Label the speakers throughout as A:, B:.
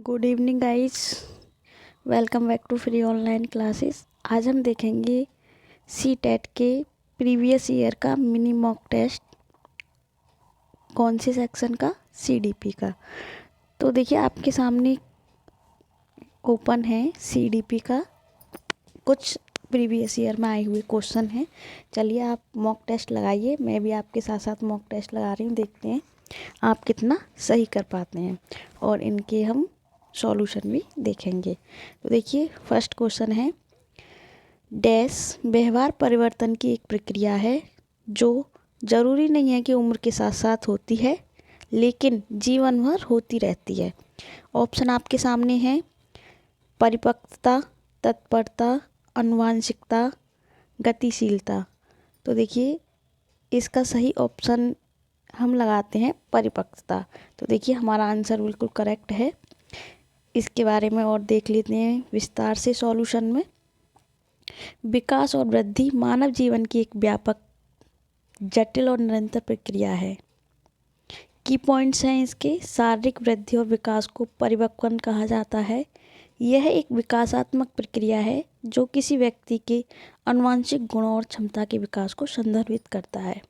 A: Good evening guys, welcome back to free online classes. आज हम देखेंगे सी टेट के प्रीवियस ईयर का मिनी मॉक टेस्ट। कौन से सेक्शन का? सीडीपी का। तो देखिए आपके सामने ओपन है सीडीपी का कुछ प्रीवियस ईयर में आए हुए क्वेश्चन हैं। चलिए आप मॉक टेस्ट लगाइए, मैं भी आपके साथ साथ मॉक टेस्ट लगा रही हूँ। देखते हैं आप कितना सही कर पाते हैं और इनके हम सॉल्यूशन भी देखेंगे। तो देखिए फर्स्ट क्वेश्चन है, डैश व्यवहार परिवर्तन की एक प्रक्रिया है जो ज़रूरी नहीं है कि उम्र के साथ साथ होती है, लेकिन जीवन भर होती रहती है। ऑप्शन आपके सामने है, परिपक्वता, तत्परता, आनुवांशिकता, गतिशीलता। तो देखिए इसका सही ऑप्शन हम लगाते हैं परिपक्वता। तो देखिए हमारा आंसर बिल्कुल करेक्ट है। इसके बारे में और देख लेते हैं विस्तार से सॉल्यूशन में। विकास और वृद्धि मानव जीवन की एक व्यापक, जटिल और निरंतर प्रक्रिया है। की पॉइंट्स हैं इसके, शारीरिक वृद्धि और विकास को परिपक्वन कहा जाता है। यह एक विकासात्मक प्रक्रिया है जो किसी व्यक्ति के आनुवंशिक गुणों और क्षमता के विकास को संदर्भित करता है।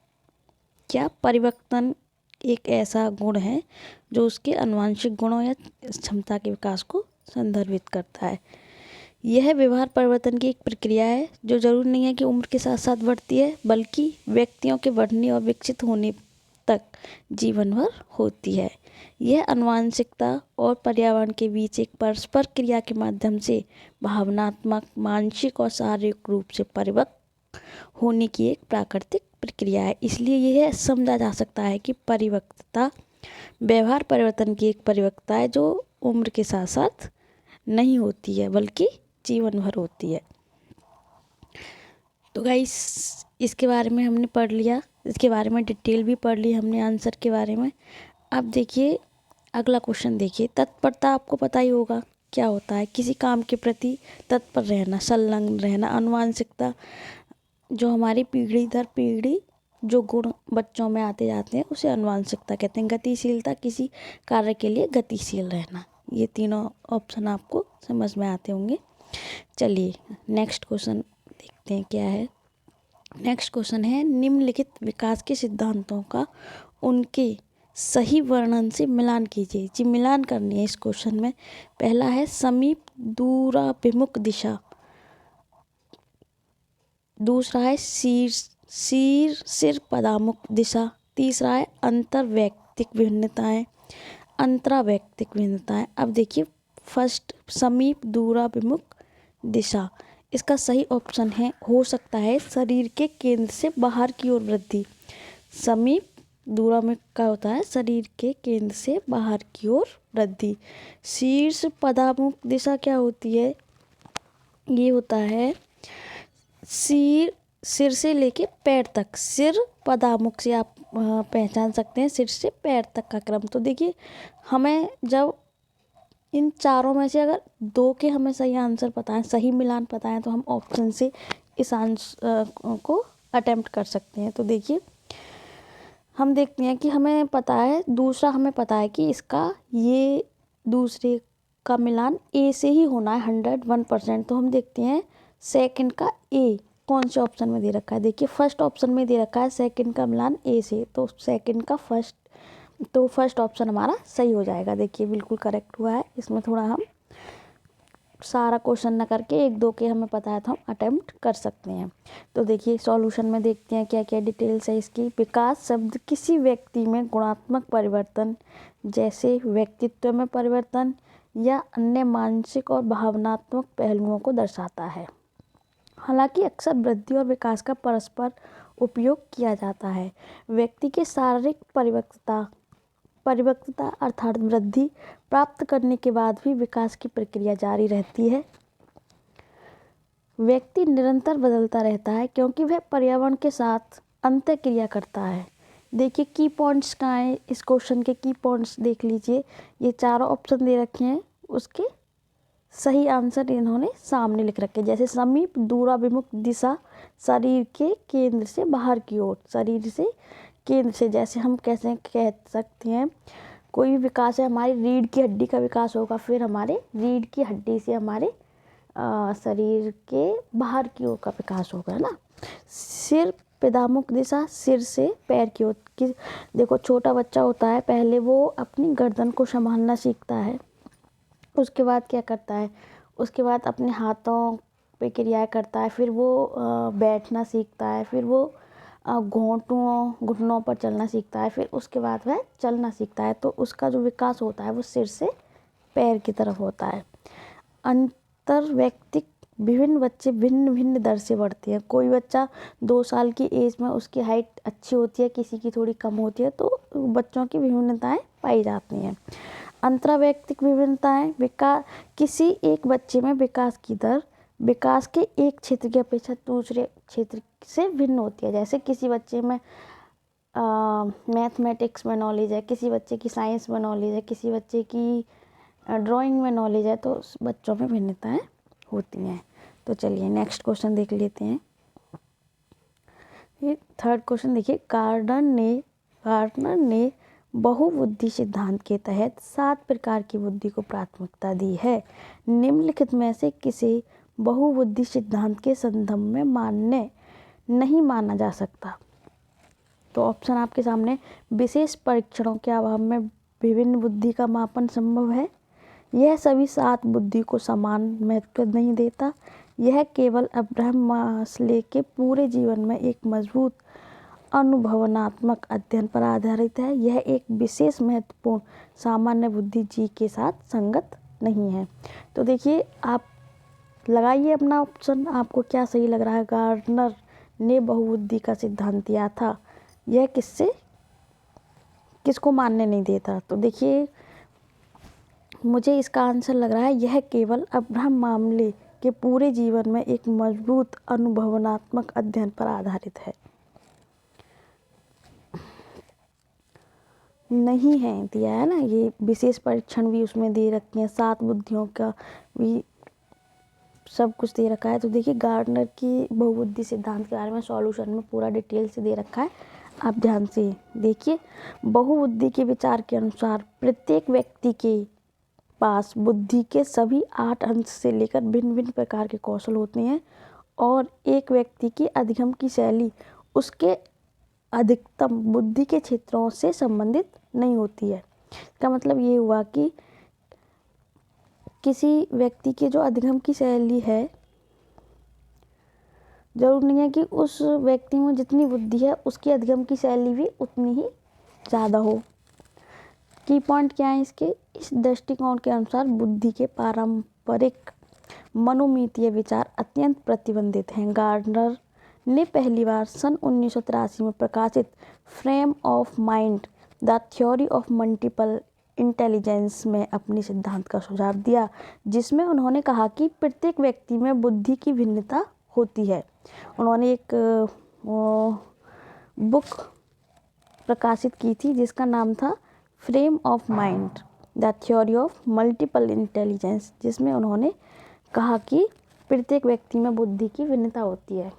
A: क्या परिवर्तन एक ऐसा गुण है जो उसके आनुवंशिक गुणों या क्षमता के विकास को संदर्भित करता है। यह व्यवहार परिवर्तन की एक प्रक्रिया है जो जरूरी नहीं है कि उम्र के साथ साथ बढ़ती है, बल्कि व्यक्तियों के बढ़ने और विकसित होने तक जीवन भर होती है। यह आनुवंशिकता और पर्यावरण के बीच एक परस्पर क्रिया के माध्यम से भावनात्मक, मानसिक और शारीरिक रूप से परिपक्व होने की एक प्राकृतिक प्रक्रिया है। इसलिए यह समझा जा सकता है कि परिपक्वता व्यवहार परिवर्तन की एक परिपक्वता है जो उम्र के साथ साथ नहीं होती है, बल्कि जीवन भर होती है। तो गाइस इसके बारे में हमने पढ़ लिया, इसके बारे में डिटेल भी पढ़ ली हमने आंसर के बारे में। अब देखिए अगला क्वेश्चन देखिए, तत्परता आपको पता ही होगा क्या होता है। किसी काम के प्रति तत्पर रहना, संलग्न रहना। आनुवंशिकता जो हमारी पीढ़ी दर पीढ़ी जो गुण बच्चों में आते जाते हैं उसे आनुवंशिकता कहते हैं। गतिशीलता किसी कार्य के लिए गतिशील रहना। ये तीनों ऑप्शन आपको समझ में आते होंगे। चलिए नेक्स्ट क्वेश्चन देखते हैं क्या है। नेक्स्ट क्वेश्चन है, निम्नलिखित विकास के सिद्धांतों का उनके सही वर्णन से मिलान कीजिए। जी मिलान करनी है इस क्वेश्चन में। पहला है समीप दूराभिमुख दिशा, दूसरा है सिर पदामुख दिशा, तीसरा है अंतर्वैयक्तिक भिन्नताएं, अंतरावैयक्तिक भिन्नताएं। अब देखिए फर्स्ट समीप दूराभिमुख दिशा, इसका सही ऑप्शन है हो सकता है शरीर के केंद्र से बाहर की ओर वृद्धि। समीप दूराभिमुख का होता है शरीर के केंद्र से बाहर की ओर वृद्धि। शीर्ष पदामुख दिशा क्या होती है? ये होता है सिर से लेके पैर तक। सिर पदामुख से आप पहचान सकते हैं सिर से पैर तक का क्रम। तो देखिए हमें जब इन चारों में से अगर दो के हमें सही आंसर पता है, सही मिलान पता है, तो हम ऑप्शन से इस आंसर को अटेम्प्ट कर सकते हैं। तो देखिए हम देखते हैं कि हमें पता है, दूसरा हमें पता है कि इसका ये दूसरे का मिलान ए से ही होना है 101%। तो हम देखते हैं सेकंड का ए कौन से ऑप्शन में दे रखा है। देखिए फर्स्ट ऑप्शन में दे रखा है सेकंड का मिलान ए से, तो सेकंड का फर्स्ट ऑप्शन हमारा सही हो जाएगा। देखिए बिल्कुल करेक्ट हुआ है। इसमें थोड़ा हम सारा क्वेश्चन न करके एक दो के हमें पता है तो हम अटेम्प्ट कर सकते हैं। तो देखिए सॉल्यूशन में देखते हैं क्या क्या डिटेल्स है इसकी। विकास शब्द किसी व्यक्ति में गुणात्मक परिवर्तन जैसे व्यक्तित्व में परिवर्तन या अन्य मानसिक और भावनात्मक पहलुओं को दर्शाता है। हालांकि अक्सर वृद्धि और विकास का परस्पर उपयोग किया जाता है। व्यक्ति के शारीरिक परिपक्वता अर्थात वृद्धि प्राप्त करने के बाद भी विकास की प्रक्रिया जारी रहती है। व्यक्ति निरंतर बदलता रहता है क्योंकि वह पर्यावरण के साथ अंतःक्रिया करता है। देखिए की पॉइंट्स कहाँ हैं इस क्वेश्चन के, की पॉइंट्स देख लीजिए। ये चारों ऑप्शन दे रखे हैं, उसके सही आंसर इन्होंने सामने लिख रखे हैं। जैसे समीप दूराभिमुख दिशा शरीर के केंद्र से बाहर की ओर, शरीर से केंद्र से, जैसे हम कैसे कह सकते हैं कोई भी विकास है, हमारी रीढ़ की हड्डी का विकास होगा, फिर हमारे रीढ़ की हड्डी से हमारे शरीर के बाहर की ओर का विकास होगा, है ना। सिर पिदामुख दिशा, सिर से पैर की ओर की। देखो छोटा बच्चा होता है, पहले वो अपनी गर्दन को संभालना सीखता है, उसके बाद क्या करता है, उसके बाद अपने हाथों पे क्रियाएं करता है, फिर वो बैठना सीखता है, फिर वो घुटनों पर चलना सीखता है, फिर उसके बाद वह चलना सीखता है। तो उसका जो विकास होता है वो सिर से पैर की तरफ होता है। अंतर व्यक्तिक, विभिन्न बच्चे भिन्न भिन्न दर से बढ़ते हैं। कोई बच्चा 2 साल की एज में उसकी हाइट अच्छी होती है, किसी की थोड़ी कम होती है, तो बच्चों की विभिन्नताएं पाई जाती हैं। अंतरावैयक्तिक विभिन्नताएं, विकास, किसी एक बच्चे में विकास की दर विकास के एक क्षेत्र की अपेक्षा दूसरे क्षेत्र से भिन्न होती है। जैसे किसी बच्चे में मैथमेटिक्स में नॉलेज है, किसी बच्चे की साइंस में नॉलेज है, किसी बच्चे की ड्राइंग में नॉलेज है, तो बच्चों में भिन्नताएं होती हैं। तो चलिए नेक्स्ट क्वेश्चन देख लेते हैं। ये थर्ड क्वेश्चन देखिए, गार्डनर ने बहुबुद्धि सिद्धांत के तहत 7 प्रकार की बुद्धि को प्राथमिकता दी है। निम्नलिखित में से किसे बहुबुद्धि सिद्धांत के संदर्भ में मान्य नहीं माना जा सकता। तो ऑप्शन आपके सामने, विशेष परीक्षणों के अभाव में विभिन्न बुद्धि का मापन संभव है, यह सभी 7 बुद्धि को समान महत्व नहीं देता, यह केवल अब्राहम मास्लो के पूरे जीवन में एक मजबूत अनुभवनात्मक अध्ययन पर आधारित है, यह एक विशेष महत्वपूर्ण सामान्य बुद्धि जी के साथ संगत नहीं है। तो देखिए आप लगाइए अपना ऑप्शन, आपको क्या सही लग रहा है। गार्डनर ने बहुबुद्धि का सिद्धांत दिया था, यह किसको मानने नहीं देता। तो देखिए मुझे इसका आंसर लग रहा है, यह केवल अब्राहम मास्लो के पूरे जीवन में एक मजबूत अनुभवनात्मक अध्ययन पर आधारित है। नहीं है दिया है ना, ये विशेष परीक्षण भी उसमें दे रखे हैं, 7 बुद्धियों का भी सब कुछ दे रखा है। तो देखिए गार्डनर की बहुबुद्धि सिद्धांत के बारे में सॉल्यूशन में पूरा डिटेल से दे रखा है, आप ध्यान से देखिए। बहुबुद्धि के विचार के अनुसार प्रत्येक व्यक्ति के पास बुद्धि के सभी 8 अंश से लेकर भिन्न भिन्न प्रकार के कौशल होते हैं, और एक व्यक्ति की अधिगम की शैली उसके अधिकतम बुद्धि के क्षेत्रों से संबंधित नहीं होती है। इसका मतलब ये हुआ कि किसी व्यक्ति की जो अधिगम की शैली है, जरूर नहीं है कि उस व्यक्ति में जितनी बुद्धि है उसकी अधिगम की शैली भी उतनी ही ज़्यादा हो। की पॉइंट क्या है इसके, इस दृष्टिकोण के अनुसार बुद्धि के पारंपरिक मनोमितीय विचार अत्यंत प्रतिबंधित हैं। गार्डनर ने पहली बार सन 1983 में प्रकाशित frame of mind the theory of multiple intelligence में अपनी सिद्धांत का सुझाव दिया, जिसमें उन्होंने कहा कि प्रत्येक व्यक्ति में बुद्धि की भिन्नता होती है। उन्होंने एक बुक प्रकाशित की थी जिसका नाम था frame of mind the theory of multiple intelligence, जिसमें उन्होंने कहा कि प्रत्येक व्यक्ति में बुद्धि की भिन्नता होती है।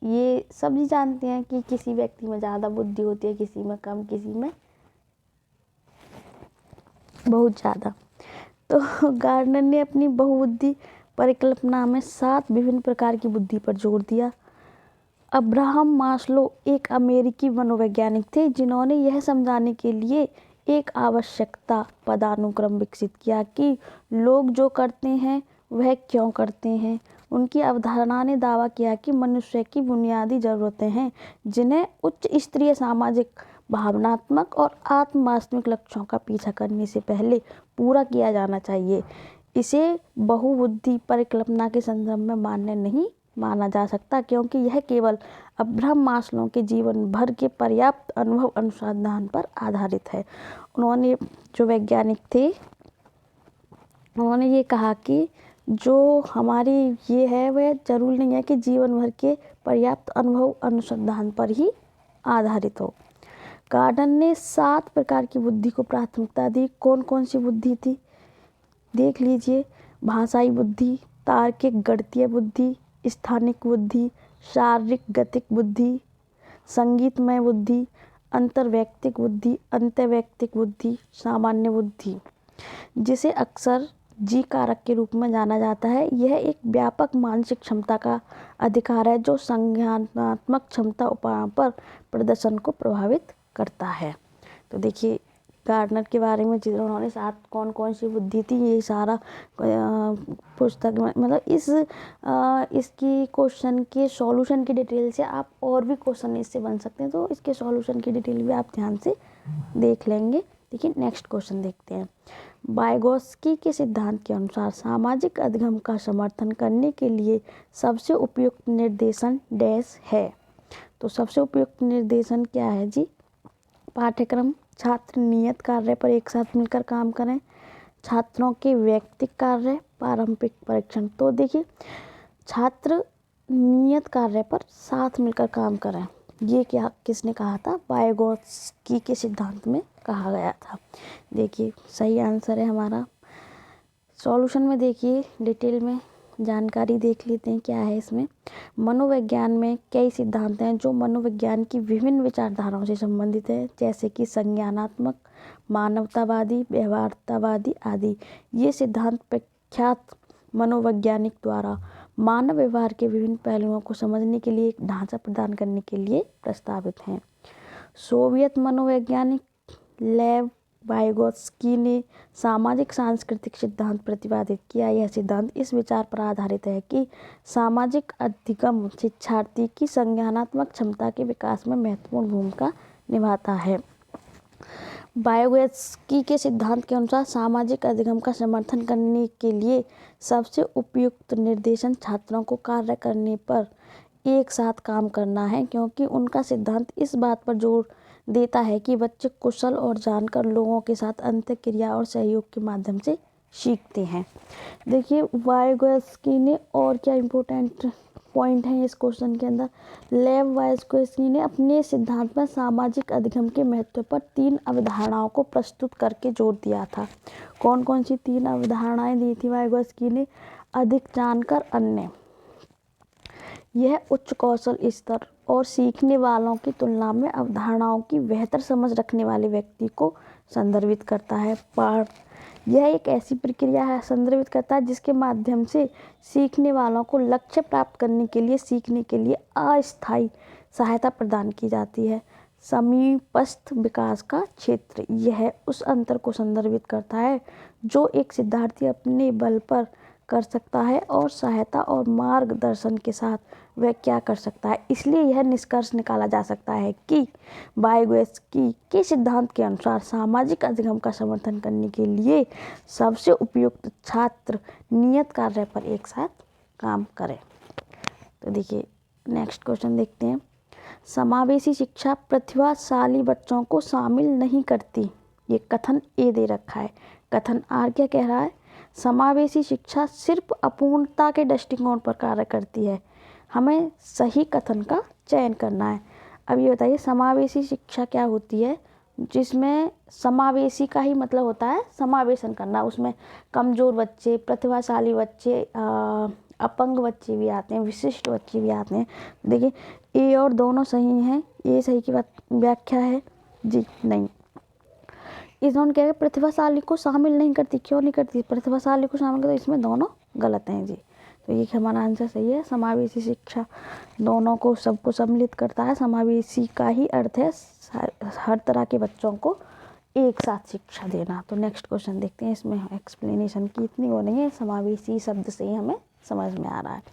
A: ये सभी जानते हैं कि किसी व्यक्ति में ज़्यादा बुद्धि होती है, किसी में कम, किसी में बहुत ज़्यादा। तो गार्डनर ने अपनी बहुबुद्धि परिकल्पना में 7 विभिन्न प्रकार की बुद्धि पर जोर दिया। अब्राहम मास्लो एक अमेरिकी मनोवैज्ञानिक थे जिन्होंने यह समझाने के लिए एक आवश्यकता पदानुक्रम विकसित किया कि लोग जो करते हैं वह क्यों करते हैं। उनकी अवधारणा ने दावा किया कि मनुष्य की बुनियादी ज़रूरतें हैं जिन्हें उच्च स्तरीय सामाजिक, भावनात्मक और आत्म-वास्तविक लक्ष्यों का पीछा करने से पहले पूरा किया जाना चाहिए। इसे बहुबुद्धि परिकल्पना के संदर्भ में मान्य नहीं माना जा सकता, क्योंकि यह केवल अब्राहम मास्लो के जीवन भर के पर्याप्त अनुभव अनुसंधान पर आधारित है। उन्होंने जो वैज्ञानिक थे, उन्होंने ये कहा कि जो हमारी ये है वह जरूरी नहीं है कि जीवन भर के पर्याप्त अनुभव अनुसंधान पर ही आधारित हो। गार्डनर ने 7 प्रकार की बुद्धि को प्राथमिकता दी। कौन कौन सी बुद्धि थी देख लीजिए। भाषाई बुद्धि, तार्किक गणितीय बुद्धि, स्थानिक बुद्धि, शारीरिक गतिक बुद्धि, संगीतमय बुद्धि, अंतर्वैयक्तिक बुद्धि, अंतर्वैयक्तिक बुद्धि, सामान्य बुद्धि, जिसे अक्सर जी कारक के रूप में जाना जाता है। यह एक व्यापक मानसिक क्षमता का अधिकार है जो संज्ञानात्मक क्षमता उपायों पर प्रदर्शन को प्रभावित करता है। तो देखिए गार्डनर के बारे में जिन्होंने उन्होंने साथ कौन कौन सी बुद्धि थी, ये सारा पुस्तक में मतलब इसकी क्वेश्चन के सॉल्यूशन की डिटेल से आप और भी क्वेश्चन इससे बन सकते हैं, तो इसके सॉल्यूशन की डिटेल भी आप ध्यान से देख लेंगे। देखिए नेक्स्ट क्वेश्चन देखते हैं। वाइगोत्स्की के सिद्धांत के अनुसार सामाजिक अधिगम का समर्थन करने के लिए सबसे उपयुक्त निर्देशन डैश है। तो सबसे उपयुक्त निर्देशन क्या है जी? पाठ्यक्रम, छात्र नियत कार्य पर एक साथ मिलकर काम करें, छात्रों के व्यक्तिगत कार्य, पारंपरिक परीक्षण। तो देखिए छात्र नियत कार्य पर साथ मिलकर काम करें, ये क्या किसने कहा था? वाइगोत्स्की के सिद्धांत में कहा गया था। देखिए सही आंसर है हमारा। सॉल्यूशन में देखिए डिटेल में जानकारी देख लेते हैं क्या है इसमें। मनोविज्ञान में कई सिद्धांत हैं जो मनोविज्ञान की विभिन्न विचारधाराओं से संबंधित है, जैसे कि संज्ञानात्मक, मानवतावादी, व्यवहारतावादी आदि। ये सिद्धांत प्रख्यात मनोवैज्ञानिक द्वारा मानव व्यवहार के विभिन्न पहलुओं को समझने के लिए एक ढांचा प्रदान करने के लिए प्रस्तावित हैं। सोवियत मनोवैज्ञानिक लेव वाइगोत्स्की ने सामाजिक सांस्कृतिक सिद्धांत प्रतिपादित किया। यह सिद्धांत इस विचार पर आधारित है कि सामाजिक अधिगम शिक्षार्थी की संज्ञानात्मक क्षमता के विकास में महत्वपूर्ण भूमिका निभाता है। वाइगोत्स्की के सिद्धांत के अनुसार सामाजिक अधिगम का समर्थन करने के लिए सबसे उपयुक्त निर्देशन छात्रों को कार्य करने पर एक साथ काम करना है, क्योंकि उनका सिद्धांत इस बात पर जोर देता है कि बच्चे कुशल और जानकर लोगों के साथ अंतःक्रिया और सहयोग के माध्यम से सीखते हैं। देखिए वाइगोत्स्की ने और क्या इम्पोर्टेंट पॉइंट है इस क्वेश्चन के अंदर। लेव वाइगोत्स्की ने अपने सिद्धांत में सामाजिक अधिगम के महत्व पर 3 अवधारणाओं को प्रस्तुत करके जोर दिया था। कौन कौन सी 3 अवधारणाएं दी थी वाइगोत्स्की ने? अधिक जानकर अन्य, यह उच्च कौशल स्तर और सीखने वालों की तुलना में अवधारणाओं की बेहतर समझ रखने वाले व्यक्ति को संदर्भित करता है। पाठ, यह एक ऐसी प्रक्रिया है संदर्भित करता है जिसके माध्यम से सीखने वालों को लक्ष्य प्राप्त करने के लिए सीखने के लिए अस्थायी सहायता प्रदान की जाती है। समीपस्थ विकास का क्षेत्र, यह उस अंतर को संदर्भित करता है जो एक शिक्षार्थी अपने बल पर कर सकता है और सहायता और मार्गदर्शन के साथ वह क्या कर सकता है। इसलिए यह निष्कर्ष निकाला जा सकता है कि वाइगोत्स्की के सिद्धांत के अनुसार सामाजिक अधिगम का समर्थन करने के लिए सबसे उपयुक्त छात्र नियत कार्य पर एक साथ काम करें। तो देखिए नेक्स्ट क्वेश्चन देखते हैं। समावेशी शिक्षा प्रतिभाशाली बच्चों को शामिल नहीं करती, ये कथन ए दे रखा है। कथन आर क्या कह रहा है? समावेशी शिक्षा सिर्फ अपूर्णता के दृष्टिकोण पर कार्य करती है। हमें सही कथन का चयन करना है। अब ये बताइए समावेशी शिक्षा क्या होती है? जिसमें समावेशी का ही मतलब होता है समावेशन करना, उसमें कमज़ोर बच्चे, प्रतिभाशाली बच्चे, अपंग बच्चे भी आते हैं, विशिष्ट बच्चे भी आते हैं। देखिए ए और दोनों सही हैं, ये सही की व्याख्या है जी नहीं। इन्होंने कह प्रतिभाशाली को शामिल नहीं करती, क्यों नहीं करती? प्रतिभाशाली को शामिल करती, इसमें दोनों गलत हैं जी। तो ये हमारा आंसर सही है। समावेशी शिक्षा दोनों को, सबको सम्मिलित करता है। समावेशी का ही अर्थ है हर तरह के बच्चों को एक साथ शिक्षा देना। तो नेक्स्ट क्वेश्चन देखते हैं। इसमें एक्सप्लेनेशन की इतनी वो नहीं है, समावेशी शब्द से ही हमें समझ में आ रहा है।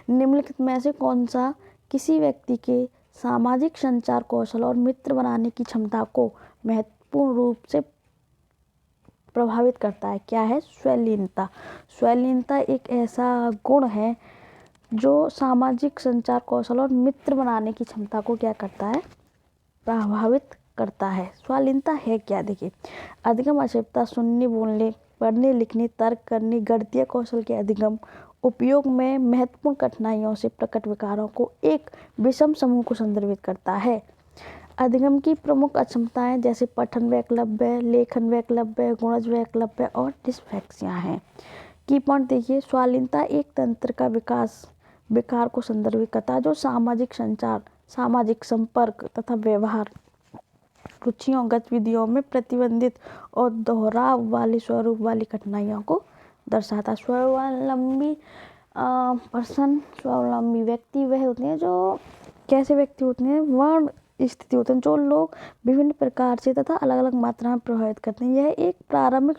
A: निम्नलिखित में से कौन सा किसी व्यक्ति के सामाजिक संचार कौशल और मित्र बनाने की क्षमता को महत्वपूर्ण रूप से प्रभावित करता है? क्या है? स्वलीनता। स्वलीनता एक ऐसा गुण है जो सामाजिक संचार कौशल और मित्र बनाने की क्षमता को क्या करता है? प्रभावित करता है। स्वलीनता है क्या? देखिए अधिगम अक्षमता सुनने, बोलने, पढ़ने, लिखने, तर्क करने, गणितीय कौशल के अधिगम उपयोग में महत्वपूर्ण कठिनाइयों से प्रकट विकारों को एक विषम समूह को संदर्भित करता है। अधिगम की प्रमुख अक्षमताएं जैसे पठन वैकल्प्य, लेखन वैकल्प्य, गुणज वैकल्प्य और डिस्लेक्सिया हैं। की पॉइंट देखिए, स्वालीनता एक तंत्र का विकार को संदर्भित करता है जो सामाजिक संचार, सामाजिक संपर्क तथा व्यवहार रुचियों गतिविधियों में प्रतिबंधित और दोहराव वाले स्वरूप वाली कठिनाइयों को दर्शाता है। स्वावलंबी स्वावलंबी व्यक्ति वह होते हैं जो कैसे व्यक्ति होते हैं, वर्ण स्थिति होते हैं जो लोग विभिन्न प्रकार से तथा अलग अलग मात्रा में प्रभावित करते हैं। यह एक प्रारंभिक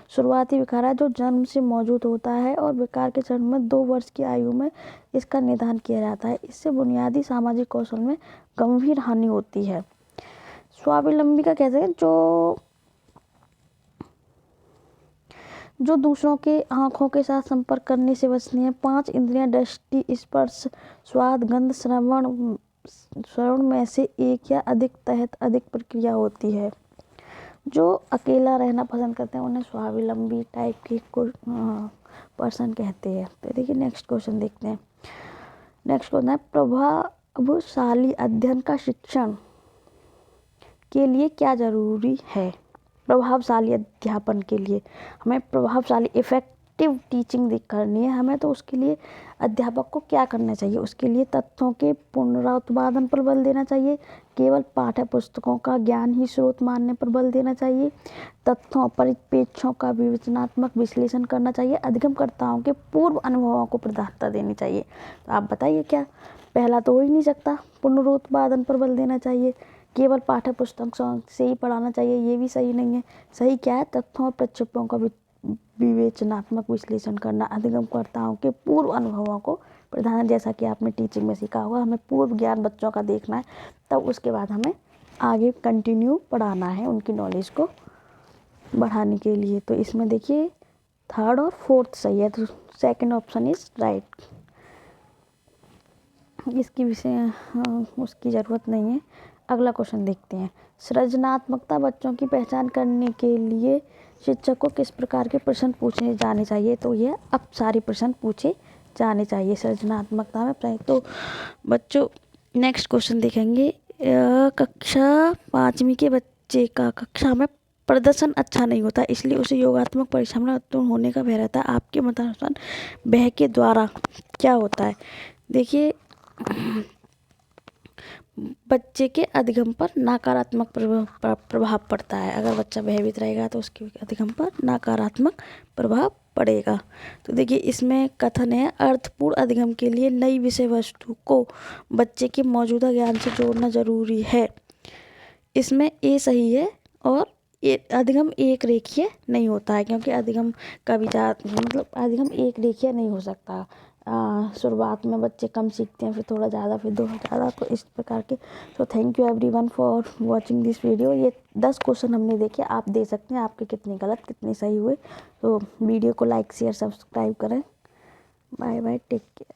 A: शुरुआती विकार है जो जन्म से मौजूद होता है और विकार के जन्म में 2 वर्ष की आयु में इसका निदान किया जाता है। इससे बुनियादी सामाजिक कौशल में गंभीर हानि होती है। स्वावलंबी का कहते हैं जो दूसरों के आँखों के साथ संपर्क करने से बचती हैं। 5 इंद्रियां दृष्टि, स्पर्श, स्वाद, गंध, श्रवण में से एक या अधिक तहत अधिक प्रक्रिया होती है। जो अकेला रहना पसंद करते हैं उन्हें स्वावलंबी टाइप के पर्सन कहते हैं। तो देखिए नेक्स्ट क्वेश्चन देखते हैं। नेक्स्ट क्वेश्चन है, प्रभावशाली अध्ययन का शिक्षण के लिए क्या जरूरी है। प्रभावशाली अध्यापन के लिए हमें प्रभावशाली इफेक्टिव टीचिंग करनी है हमें, तो उसके लिए अध्यापक को क्या करना चाहिए। उसके लिए तथ्यों के पुनरुत्पादन पर बल देना चाहिए, केवल पाठ्य पुस्तकों का ज्ञान ही स्रोत मानने पर बल देना चाहिए, तथ्यों परिप्रेक्ष्यों का विवेचनात्मक विश्लेषण करना चाहिए, अधिगमकर्ताओं के पूर्व अनुभवों को प्राथमिकता देनी चाहिए। तो आप बताइए क्या पहला तो हो ही नहीं सकता। पुनरुत्पादन पर बल देना चाहिए, केवल पाठ्य पुस्तक से ही पढ़ाना चाहिए, ये भी सही नहीं है। सही क्या है, तथ्यों और प्रक्षेपों का विवेचनात्मक विश्लेषण करना, अधिगमकर्ताओं के पूर्व अनुभवों को प्रधान, जैसा कि आपने टीचिंग में सीखा होगा, हमें पूर्व ज्ञान बच्चों का देखना है, तब उसके बाद हमें आगे कंटिन्यू पढ़ाना है उनकी नॉलेज को बढ़ाने के लिए। तो इसमें देखिए 3rd और 4th सही है, तो 2nd ऑप्शन इज राइट। इसकी विषय उसकी ज़रूरत नहीं है। अगला क्वेश्चन देखते हैं। सृजनात्मकता बच्चों की पहचान करने के लिए शिक्षक को किस प्रकार के प्रश्न पूछे जाने चाहिए। तो ये अपसारी प्रश्न पूछे जाने चाहिए सृजनात्मकता में। तो बच्चों नेक्स्ट क्वेश्चन देखेंगे। कक्षा 5वीं के बच्चे का कक्षा में प्रदर्शन अच्छा नहीं होता, इसलिए उसे योगात्मक परीक्षा में उत्तीर्ण होने का भय रहता है। आपके मतानुसार भय के द्वारा क्या होता है। देखिए बच्चे के अधिगम पर नकारात्मक प्रभाव पड़ता है। अगर बच्चा भयभीत रहेगा तो उसके अधिगम पर नकारात्मक प्रभाव पड़ेगा। तो देखिए इसमें कथन है, अर्थपूर्ण अधिगम के लिए नई विषय वस्तु को बच्चे के मौजूदा ज्ञान से जोड़ना जरूरी है। इसमें ए सही है। और अधिगम एक रेखीय नहीं होता है, क्योंकि अधिगम का विचार मतलब अधिगम एक रेखीय नहीं हो सकता। शुरुआत में बच्चे कम सीखते हैं, फिर थोड़ा ज़्यादा, फिर थोड़ा ज़्यादा, तो इस प्रकार के। तो thank you everyone for watching this video. ये 10 क्वेश्चन हमने देखे, आप दे सकते हैं आपके कितने गलत कितने सही हुए। तो वीडियो को लाइक शेयर सब्सक्राइब करें। Bye bye, take care.